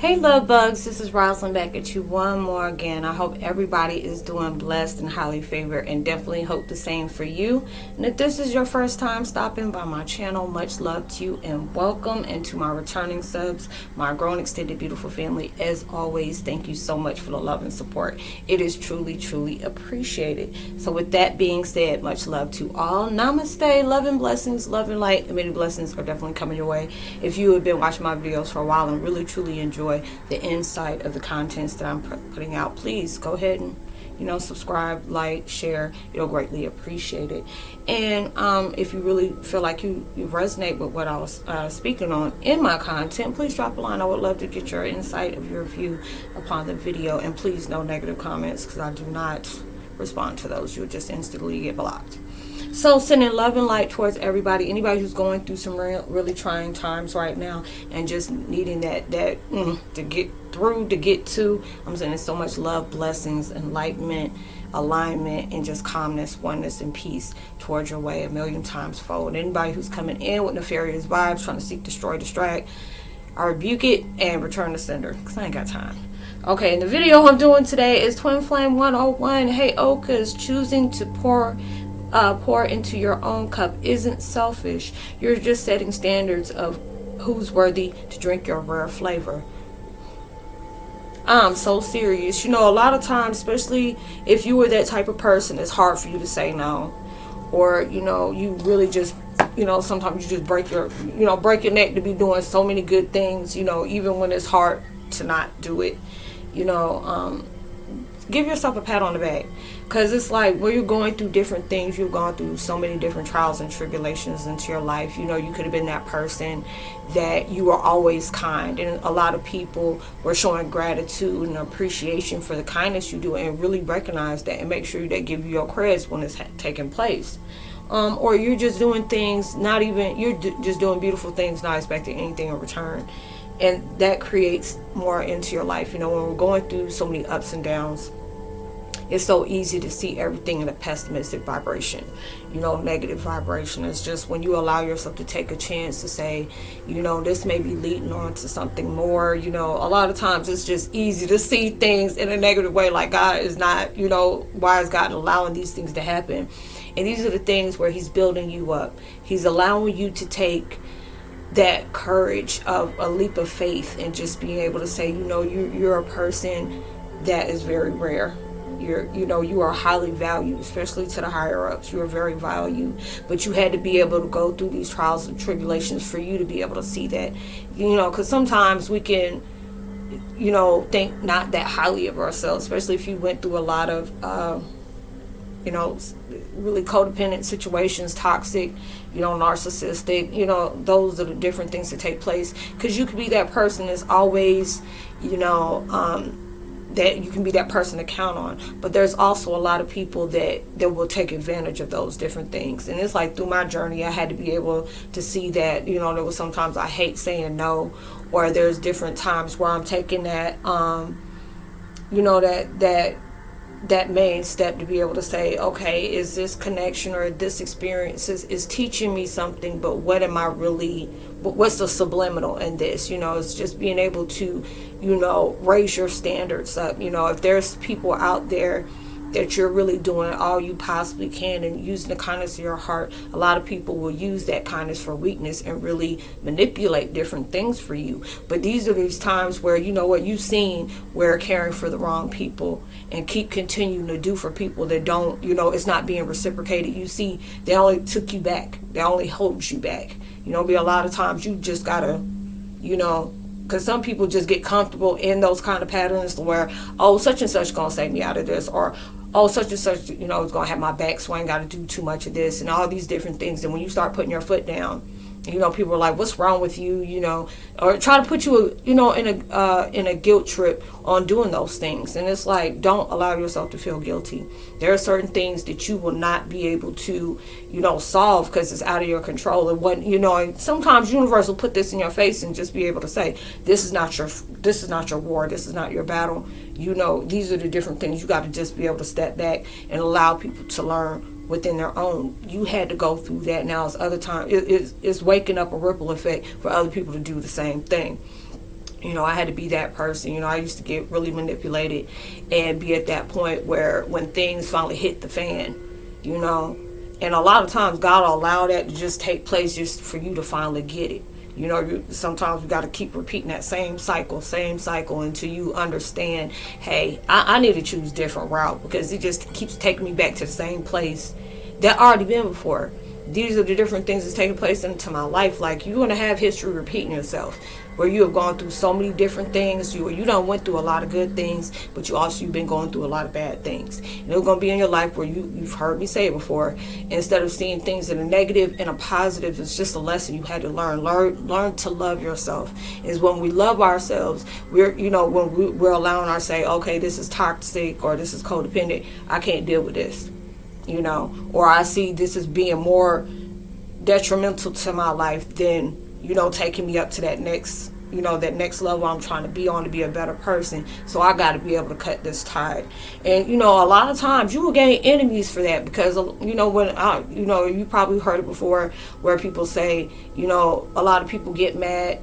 Hey love bugs, this is Roslynn back at you one more again. I hope everybody is doing blessed and highly favored, and definitely hope the same for you. And if this is your first time stopping by my channel, much love to you and welcome. And to my returning subs, my growing extended beautiful family, as always, thank you so much for the love and support. It is truly appreciated. So with that being said, much love to all. Namaste, love and blessings, love and light, and many blessings are definitely coming your way. If you have been watching my videos for a while and really truly enjoy the insight of the contents that I'm putting out, please go ahead and subscribe, like, share. It'll greatly appreciate it. And if you really feel like you resonate with what I was speaking on in my content, please drop a line. I would love to get your insight of your view upon the video. And please, no negative comments, because I do not respond to those. You'll just instantly get blocked. So sending love and light towards everybody, anybody who's going through some really trying times right now and just needing that to get through, to get to. I'm sending so much love, blessings, enlightenment, alignment, and just calmness, oneness, and peace towards your way a million times fold. Anybody who's coming in with nefarious vibes, trying to seek, destroy, distract, I rebuke it and return to sender, because I ain't got time. Okay, and the video I'm doing today is Twin Flame 101. Heyokas, choosing to pour into your own cup isn't selfish. You're just setting standards of who's worthy to drink your rare flavor. I'm so serious. A lot of times, especially if you were that type of person, it's hard for you to say no. Or, you really just, sometimes you just break your neck to be doing so many good things, even when it's hard to not do it. Give yourself a pat on the back, because it's like when you're going through different things, you've gone through so many different trials and tribulations into your life. You could have been that person that you were always kind, and a lot of people were showing gratitude and appreciation for the kindness you do, and really recognize that and make sure they give you your credits when it's taking place. Or you're just doing things, you're just doing beautiful things, not expecting anything in return. And that creates more into your life. When we're going through so many ups and downs, it's so easy to see everything in a pessimistic vibration, negative vibration. It's just when you allow yourself to take a chance to say, this may be leading on to something more. A lot of times it's just easy to see things in a negative way, like God is not, why is God allowing these things to happen? And these are the things where he's building you up. He's allowing you to take that courage of a leap of faith and just being able to say, you're a person that is very rare. You are highly valued, especially to the higher ups. You are very valued, but you had to be able to go through these trials and tribulations for you to be able to see that, because sometimes we can, think not that highly of ourselves, especially if you went through a lot of, really codependent situations, toxic, narcissistic, those are the different things that take place. Because you could be that person that's always, that you can be that person to count on. But there's also a lot of people that will take advantage of those different things. And it's like through my journey, I had to be able to see that, there was sometimes I hate saying no, or there's different times where I'm taking that, that main step to be able to say, okay, is this connection or this experience is teaching me something, but what's the subliminal in this? It's just being able to, raise your standards up. If there's people out there that you're really doing all you possibly can and using the kindness of your heart, a lot of people will use that kindness for weakness and really manipulate different things for you. But these are these times where, you've seen where caring for the wrong people and keep continuing to do for people that don't, it's not being reciprocated. You see, they only took you back. They only hold you back. Be a lot of times you just gotta, because some people just get comfortable in those kind of patterns where, oh, such and such gonna save me out of this, or oh, such and such, is gonna have my back, so I ain't gotta do too much of this, and all these different things. And when you start putting your foot down, people are like, what's wrong with you, or try to put you, in a guilt trip on doing those things. And it's like, don't allow yourself to feel guilty. There are certain things that you will not be able to, solve because it's out of your control. And what, and sometimes universe will put this in your face and just be able to say, this is not your war. This is not your battle. These are the different things. You got to just be able to step back and allow people to learn within their own. You had to go through that. Now it's other time. It's waking up a ripple effect for other people to do the same thing. I had to be that person. I used to get really manipulated and be at that point where when things finally hit the fan, and a lot of times God will allow that to just take place just for you to finally get it. Sometimes you got to keep repeating that same cycle until you understand, hey, I need to choose a different route, because it just keeps taking me back to the same place that I already been before. These are the different things that's taking place into my life. Like, you're going to have history repeating yourself, where you have gone through so many different things. You done went through a lot of good things, but you've been going through a lot of bad things. And there's going to be in your life where you've heard me say it before, instead of seeing things in a negative and a positive, it's just a lesson you had to learn to love yourself. Is when we love ourselves, we're allowing ourselves, say, okay, this is toxic or this is codependent, I can't deal with this, or I see this as being more detrimental to my life than taking me up to that next level I'm trying to be on to be a better person. So I got to be able to cut this tide. And a lot of times you will gain enemies for that, because when you probably heard it before, where people say, a lot of people get mad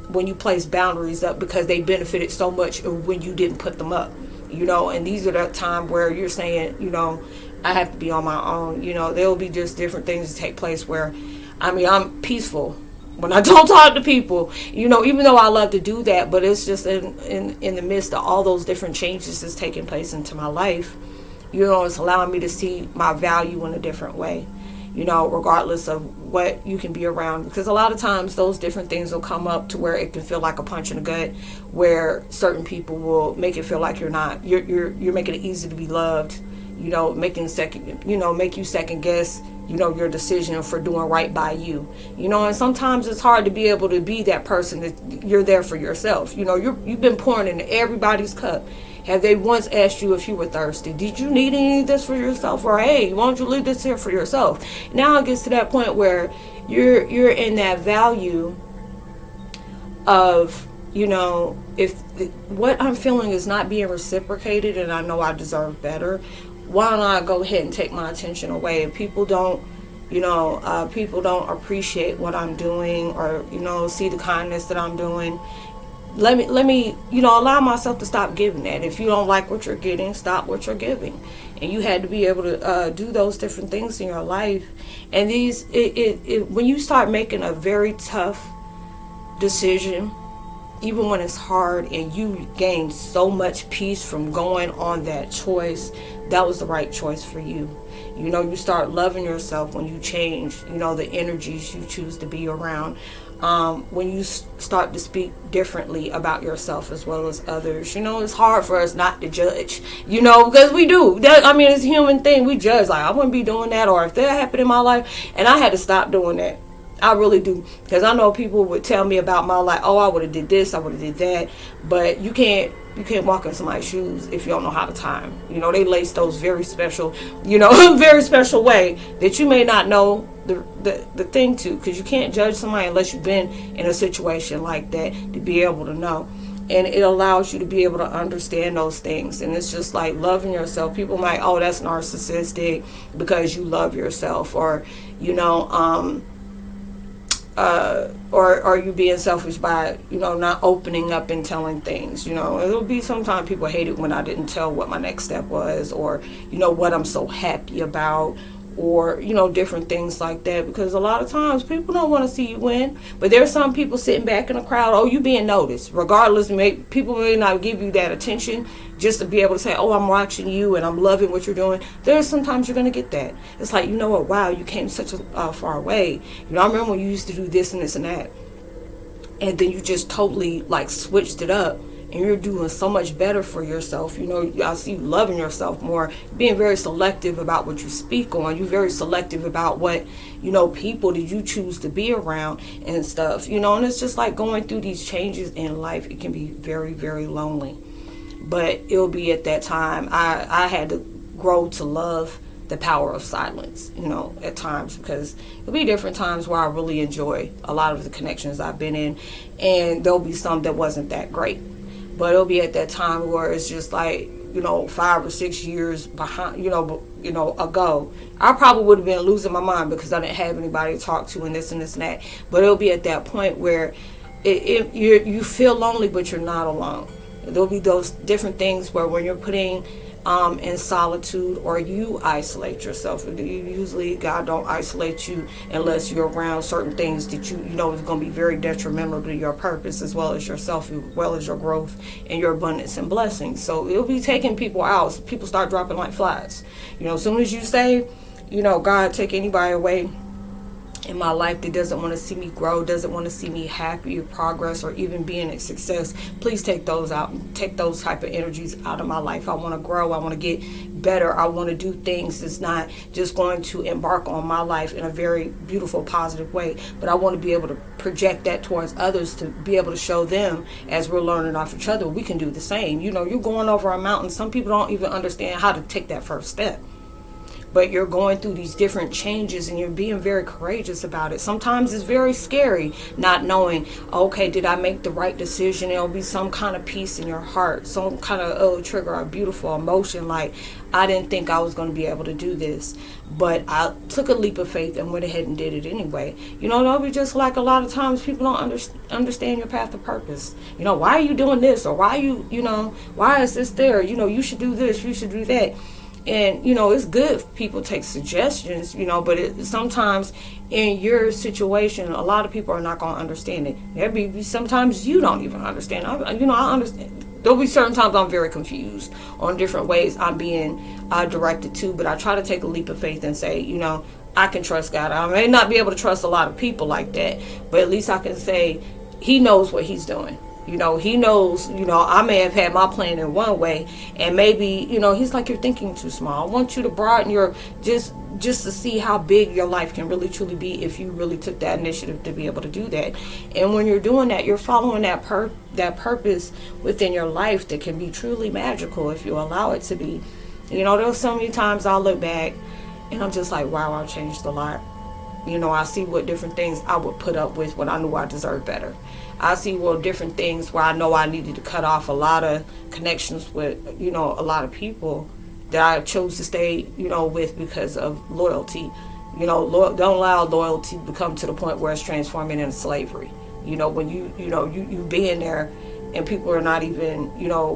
when you place boundaries up because they benefited so much when you didn't put them up. And these are the time where you're saying, I have to be on my own. There will be just different things that take place where, I'm peaceful when I don't talk to people, even though I love to do that, but it's just in the midst of all those different changes that's taking place into my life, it's allowing me to see my value in a different way, regardless of what you can be around. Because a lot of times those different things will come up to where it can feel like a punch in the gut, where certain people will make it feel like you're making it easy to be loved, make you second guess your decision for doing right by you, and sometimes it's hard to be able to be that person that you're there for yourself. You've been pouring into everybody's cup. Have they once asked you if you were thirsty? Did you need any of this for yourself? Or, hey, why don't you leave this here for yourself? Now it gets to that point where you're in that value of, if what I'm feeling is not being reciprocated and I know I deserve better, why don't I go ahead and take my attention away? If people don't appreciate what I'm doing, or see the kindness that I'm doing, let me allow myself to stop giving that. If you don't like what you're getting, stop what you're giving. And you had to be able to do those different things in your life. And when you start making a very tough decision, even when it's hard, and you gain so much peace from going on that choice, that was the right choice for you. You start loving yourself when you change, the energies you choose to be around. When you start to speak differently about yourself as well as others. It's hard for us not to judge, because we do. It's a human thing. We judge, like, I wouldn't be doing that, or if that happened in my life. And I had to stop doing that. I really do, because I know people would tell me about my life, oh, I would have did this, I would have did that, but you can't walk in somebody's shoes if you don't know how to tie them. They lace those very special, very special way that you may not know the thing to, because you can't judge somebody unless you've been in a situation like that to be able to know. And it allows you to be able to understand those things. And it's just like loving yourself. People might, oh, that's narcissistic because you love yourself, or or you being selfish by, not opening up and telling things. It'll be sometimes people hate it when I didn't tell what my next step was, or, what I'm so happy about, or, different things like that. Because a lot of times people don't want to see you win. But there's some people sitting back in the crowd, oh, you being noticed. Regardless, people may not give you that attention just to be able to say, oh, I'm watching you and I'm loving what you're doing. There's sometimes you're going to get that. It's like, wow, you came such a far way. I remember when you used to do this and this and that. And then you just totally switched it up. And you're doing so much better for yourself. I see you loving yourself more, being very selective about what you speak on. You're very selective about what, people that you choose to be around and stuff. And it's just like going through these changes in life. It can be very, very lonely. But it'll be at that time I had to grow to love the power of silence, at times, because there'll be different times where I really enjoy a lot of the connections I've been in, and there'll be some that wasn't that great. But it'll be at that time where it's just like, 5 or 6 years behind, ago, I probably would have been losing my mind because I didn't have anybody to talk to and this and this and that. But it'll be at that point where you feel lonely, but you're not alone. There'll be those different things where when you're putting in solitude, or you isolate yourself. Usually God don't isolate you unless you're around certain things that you know is going to be very detrimental to your purpose, as well as yourself, as well as your growth and your abundance and blessings. So it'll be taking people out. People start dropping like flies. As soon as you say, God, take anybody away in my life that doesn't want to see me grow, doesn't want to see me happy or progress or even being a success, please take those out. Take those type of energies out of my life. I want to grow. I want to get better. I want to do things that's not just going to embark on my life in a very beautiful, positive way, but I want to be able to project that towards others, to be able to show them, as we're learning off each other, we can do the same. You're going over a mountain. Some people don't even understand how to take that first step. But you're going through these different changes and you're being very courageous about it. Sometimes it's very scary not knowing, okay, did I make the right decision? There'll be some kind of peace in your heart, some kind of trigger a beautiful emotion, like, I didn't think I was going to be able to do this, but I took a leap of faith and went ahead and did it anyway. That'll be just like a lot of times people don't understand your path of purpose. Why are you doing this? Or why why is this there? You should do this, you should do that. And, it's good if people take suggestions, but sometimes in your situation, a lot of people are not going to understand it. There'll be sometimes you don't even understand. I understand. There'll be certain times I'm very confused on different ways I'm being directed to, but I try to take a leap of faith and say, I can trust God. I may not be able to trust a lot of people like that, but at least I can say He knows what He's doing. He knows, I may have had my plan in one way, and maybe, He's like, you're thinking too small. I want you to broaden your, just to see how big your life can really truly be if you really took that initiative to be able to do that. And when you're doing that, you're following that purpose within your life that can be truly magical if you allow it to be. There's so many times I'll look back and I'm just like, wow, I've changed a lot. I see what different things I would put up with when I knew I deserved better. I see different things where I know I needed to cut off a lot of connections with, a lot of people that I chose to stay, with because of loyalty. Don't allow loyalty to come to the point where it's transforming into slavery. When you being there and people are not even,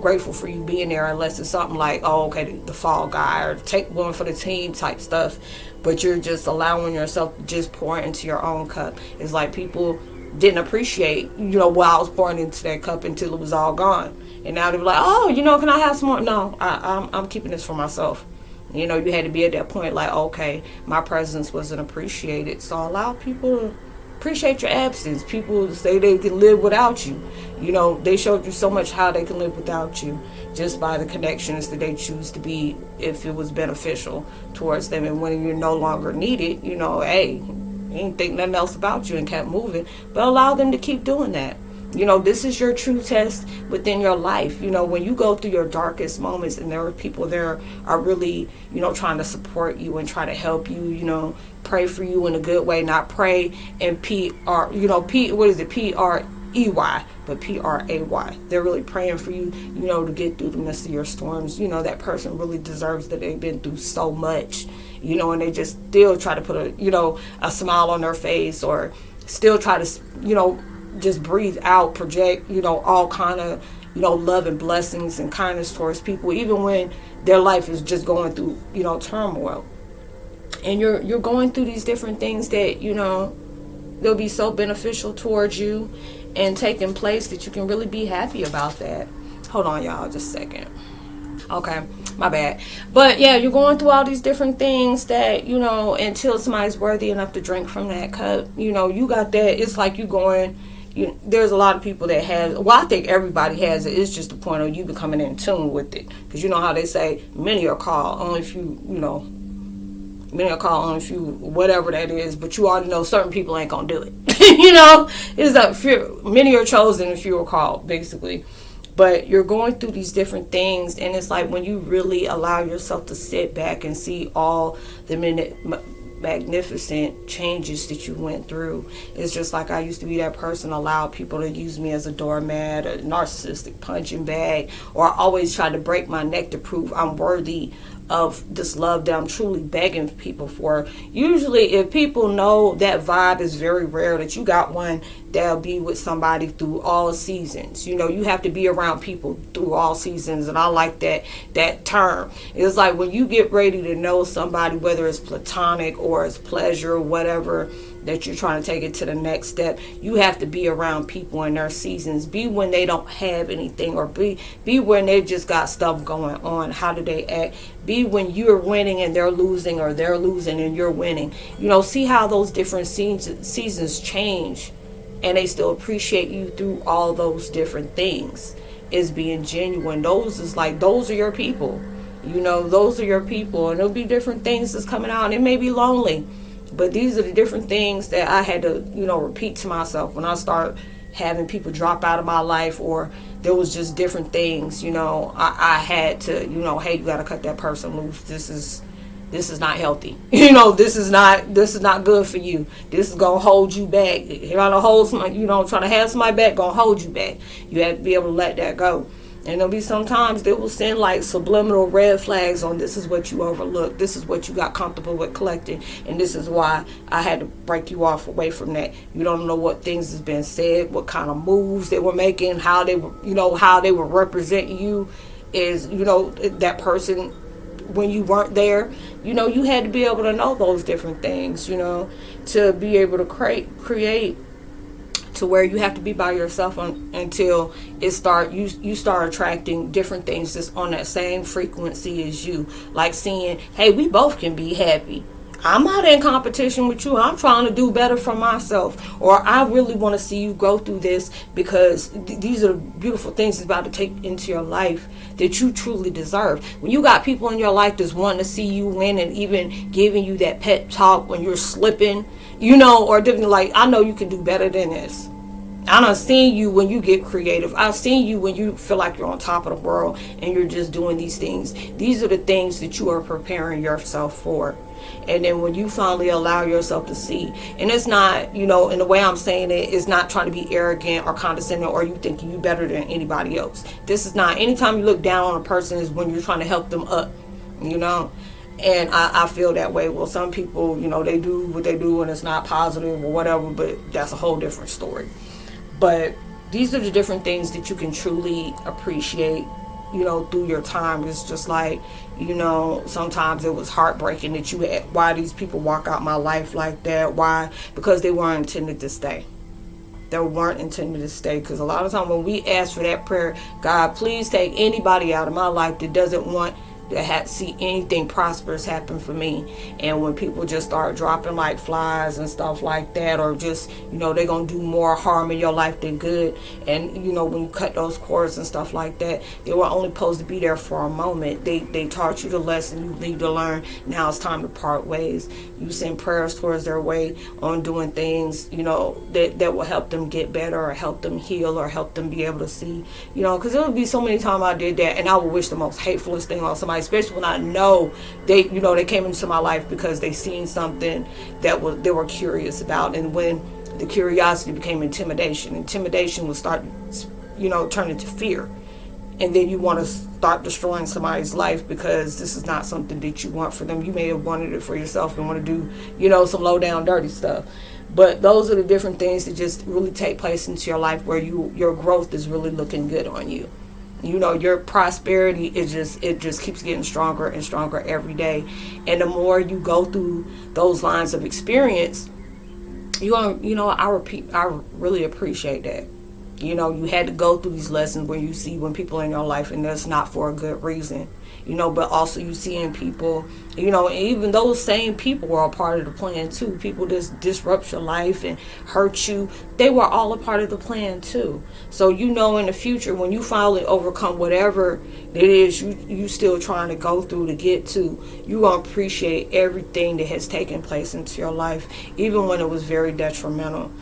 grateful for you being there unless it's something like, oh, okay, the fall guy or take one for the team type stuff. But you're just allowing yourself to just pour into your own cup. It's like people didn't appreciate, what I was pouring into that cup until it was all gone. And now they're like, oh, can I have some more? No, I'm keeping this for myself. You had to be at that point like, okay, my presence wasn't appreciated. So allow people to appreciate your absence. People say they can live without you. They showed you so much how they can live without you just by the connections that they choose to be if it was beneficial towards them. And when you're no longer needed, hey, you ain't think nothing else about you and kept moving. But allow them to keep doing that. This is your true test within your life. When you go through your darkest moments and there are people there are really, trying to support you and try to help you, pray for you in a good way, not pray and what is it, P-R-E-Y, but P-R-A-Y. They're really praying for you, to get through the midst of your storms. That person really deserves that. They've been through so much, and they just still try to put a smile on their face, or still try to, just breathe out, project, all kind of, love and blessings and kindness towards people, even when their life is just going through, turmoil. And you're going through these different things that, they'll be so beneficial towards you and taking place that you can really be happy about that. Hold on, y'all, just a second. Okay, my bad. But yeah, you're going through all these different things that, until somebody's worthy enough to drink from that cup, you got that. It's like there's a lot of people that I think everybody has it. It's just the point of you becoming in tune with it. Because how they say, many are called, only if you, many are called, only if you, whatever that is. But you already know certain people ain't going to do it. It's like many are chosen and few are called, basically. But you're going through these different things, and it's like when you really allow yourself to sit back and see all the magnificent changes that you went through. It's just like I used to be that person, allowed people to use me as a doormat, a narcissistic punching bag, or I always tried to break my neck to prove I'm worthy of this love that I'm truly begging people for. Usually if people know that vibe is very rare, that you got one that'll be with somebody through all seasons. You know, you have to be around people through all seasons, and I like that term. It's like when you get ready to know somebody, whether it's platonic or it's pleasure or whatever, that you're trying to take it to the next step, you have to be around people in their seasons. Be when they don't have anything, or be when they just got stuff going on. How do they act? Be when you're winning and they're losing, or they're losing and you're winning. You know, see how those different seasons change, and they still appreciate you through all those different things. Is being genuine. Those are your people. You know, those are your people, and there'll be different things that's coming out, and it may be lonely. But these are the different things that I had to, repeat to myself when I start having people drop out of my life, or there was just different things, I had to, hey, you got to cut that person loose. This is not healthy. This is not good for you. This is going to hold you back. You're trying to hold somebody, trying to have somebody back, going to hold you back. You have to be able to let that go. And there'll be sometimes they will send like subliminal red flags on, this is what you overlooked, this is what you got comfortable with collecting, and this is why I had to break you off away from that. You don't know what things has been said, what kind of moves they were making, how they were, how they were representing you is, that person when you weren't there. You had to be able to know those different things, to be able to create to where you have to be by yourself until you start attracting different things that's on that same frequency as you. Like seeing, hey, we both can be happy. I'm not in competition with you. I'm trying to do better for myself. Or I really want to see you go through this, because these are the beautiful things that's about to take into your life that you truly deserve. When you got people in your life that's wanting to see you win, and even giving you that pep talk when you're slipping, or different, like, I know you can do better than this. I done seen you when you get creative. I've seen you when you feel like you're on top of the world and you're just doing these things. These are the things that you are preparing yourself for. And then when you finally allow yourself to see, and it's not, and the way I'm saying it is not trying to be arrogant or condescending, or you thinking you better than anybody else. This is not, anytime you look down on a person is when you're trying to help them up, And I feel that way. Well, some people, they do what they do and it's not positive or whatever, but that's a whole different story. But these are the different things that you can truly appreciate, through your time. It's just like, sometimes it was heartbreaking that you had, why these people walk out my life like that. Why? Because they weren't intended to stay. They weren't intended to stay. Because a lot of times when we ask for that prayer, God, please take anybody out of my life that doesn't want to see anything prosperous happen for me. And when people just start dropping like flies and stuff like that, or just, they're going to do more harm in your life than good. And, when you cut those cords and stuff like that, they were only supposed to be there for a moment. They taught you the lesson you need to learn. Now it's time to part ways. You send prayers towards their way on doing things, that will help them get better, or help them heal, or help them be able to see, because there would be so many times I did that, and I would wish the most hatefulest thing on somebody, especially when I know they came into my life because they seen something that they were curious about. And when the curiosity became intimidation would start, turn into fear. And then you want to start destroying somebody's life because this is not something that you want for them. You may have wanted it for yourself and want to do, some low down dirty stuff. But those are the different things that just really take place into your life where your growth is really looking good on you. Your prosperity it just keeps getting stronger and stronger every day. And the more you go through those lines of experience, I really appreciate that. You had to go through these lessons when people in your life and that's not for a good reason. But also you seeing people, and even those same people were a part of the plan too. People that disrupt your life and hurt you, they were all a part of the plan too. So in the future, when you finally overcome whatever it is you still trying to go through to get to, you're going to appreciate everything that has taken place into your life, even when it was very detrimental.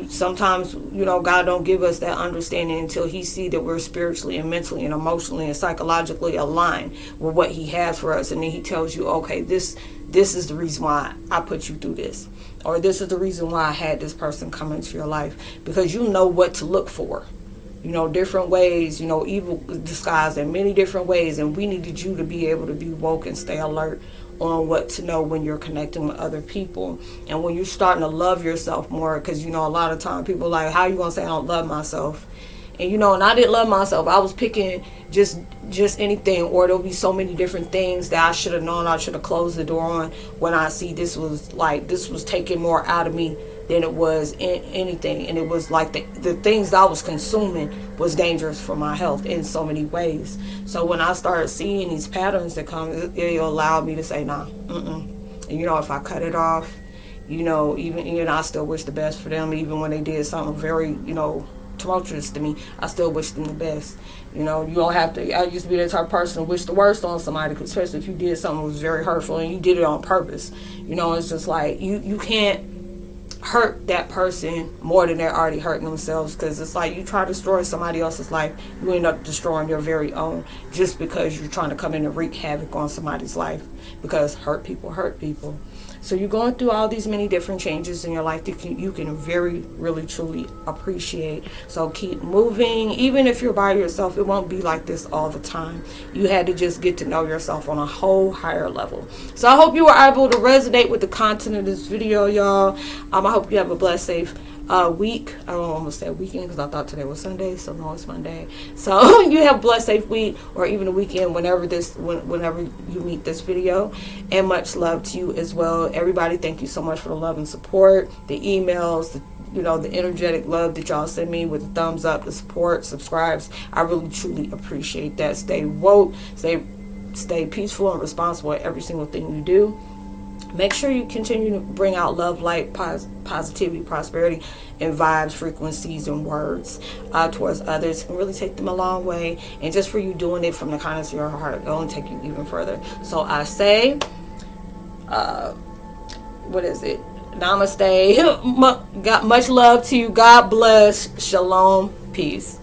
Sometimes, God don't give us that understanding until he see that we're spiritually and mentally and emotionally and psychologically aligned with what he has for us. And then he tells you, okay, this is the reason why I put you through this. Or this is the reason why I had this person come into your life. Because you know what to look for. different ways, evil disguised in many different ways, and we needed you to be able to be woke and stay alert on what to know when you're connecting with other people, and when you're starting to love yourself more, because a lot of time people are like, how you gonna say I don't love myself? And and I didn't love myself. I was picking just anything, or there'll be so many different things that I should have known I should have closed the door on, when I see this was taking more out of me than it was in anything. And it was like the things that I was consuming was dangerous for my health in so many ways. So when I started seeing these patterns that come, it allowed me to say, nah, and if I cut it off, even I still wish the best for them, even when they did something very, tumultuous to me. I still wish them the best. You don't have to. I used to be that type of person to wish the worst on somebody, especially if you did something that was very hurtful and you did it on purpose. It's just like you can't hurt that person more than they're already hurting themselves, because it's like you try to destroy somebody else's life, you end up destroying your very own, just because you're trying to come in and wreak havoc on somebody's life, because hurt people. So you're going through all these many different changes in your life that you can very, really, truly appreciate. So keep moving. Even if you're by yourself, it won't be like this all the time. You had to just get to know yourself on a whole higher level. So I hope you were able to resonate with the content of this video, y'all. I hope you have a blessed, safe week. I don't almost say weekend, because I thought today was Sunday, so no, it's Monday. So you have a blessed, safe week, or even a weekend, whenever you meet this video. And much love to you as well. Everybody, thank you so much for the love and support, the emails, the energetic love that y'all send me with the thumbs up, the support, subscribes. I really truly appreciate that. Stay woke, stay peaceful and responsible at every single thing you do. Make sure you continue to bring out love, light, positivity, prosperity, and vibes, frequencies, and words towards others. It can really take them a long way. And just for you doing it from the kindness of your heart, it'll only take you even further. So I say, what is it? Namaste. Got much love to you. God bless. Shalom. Peace.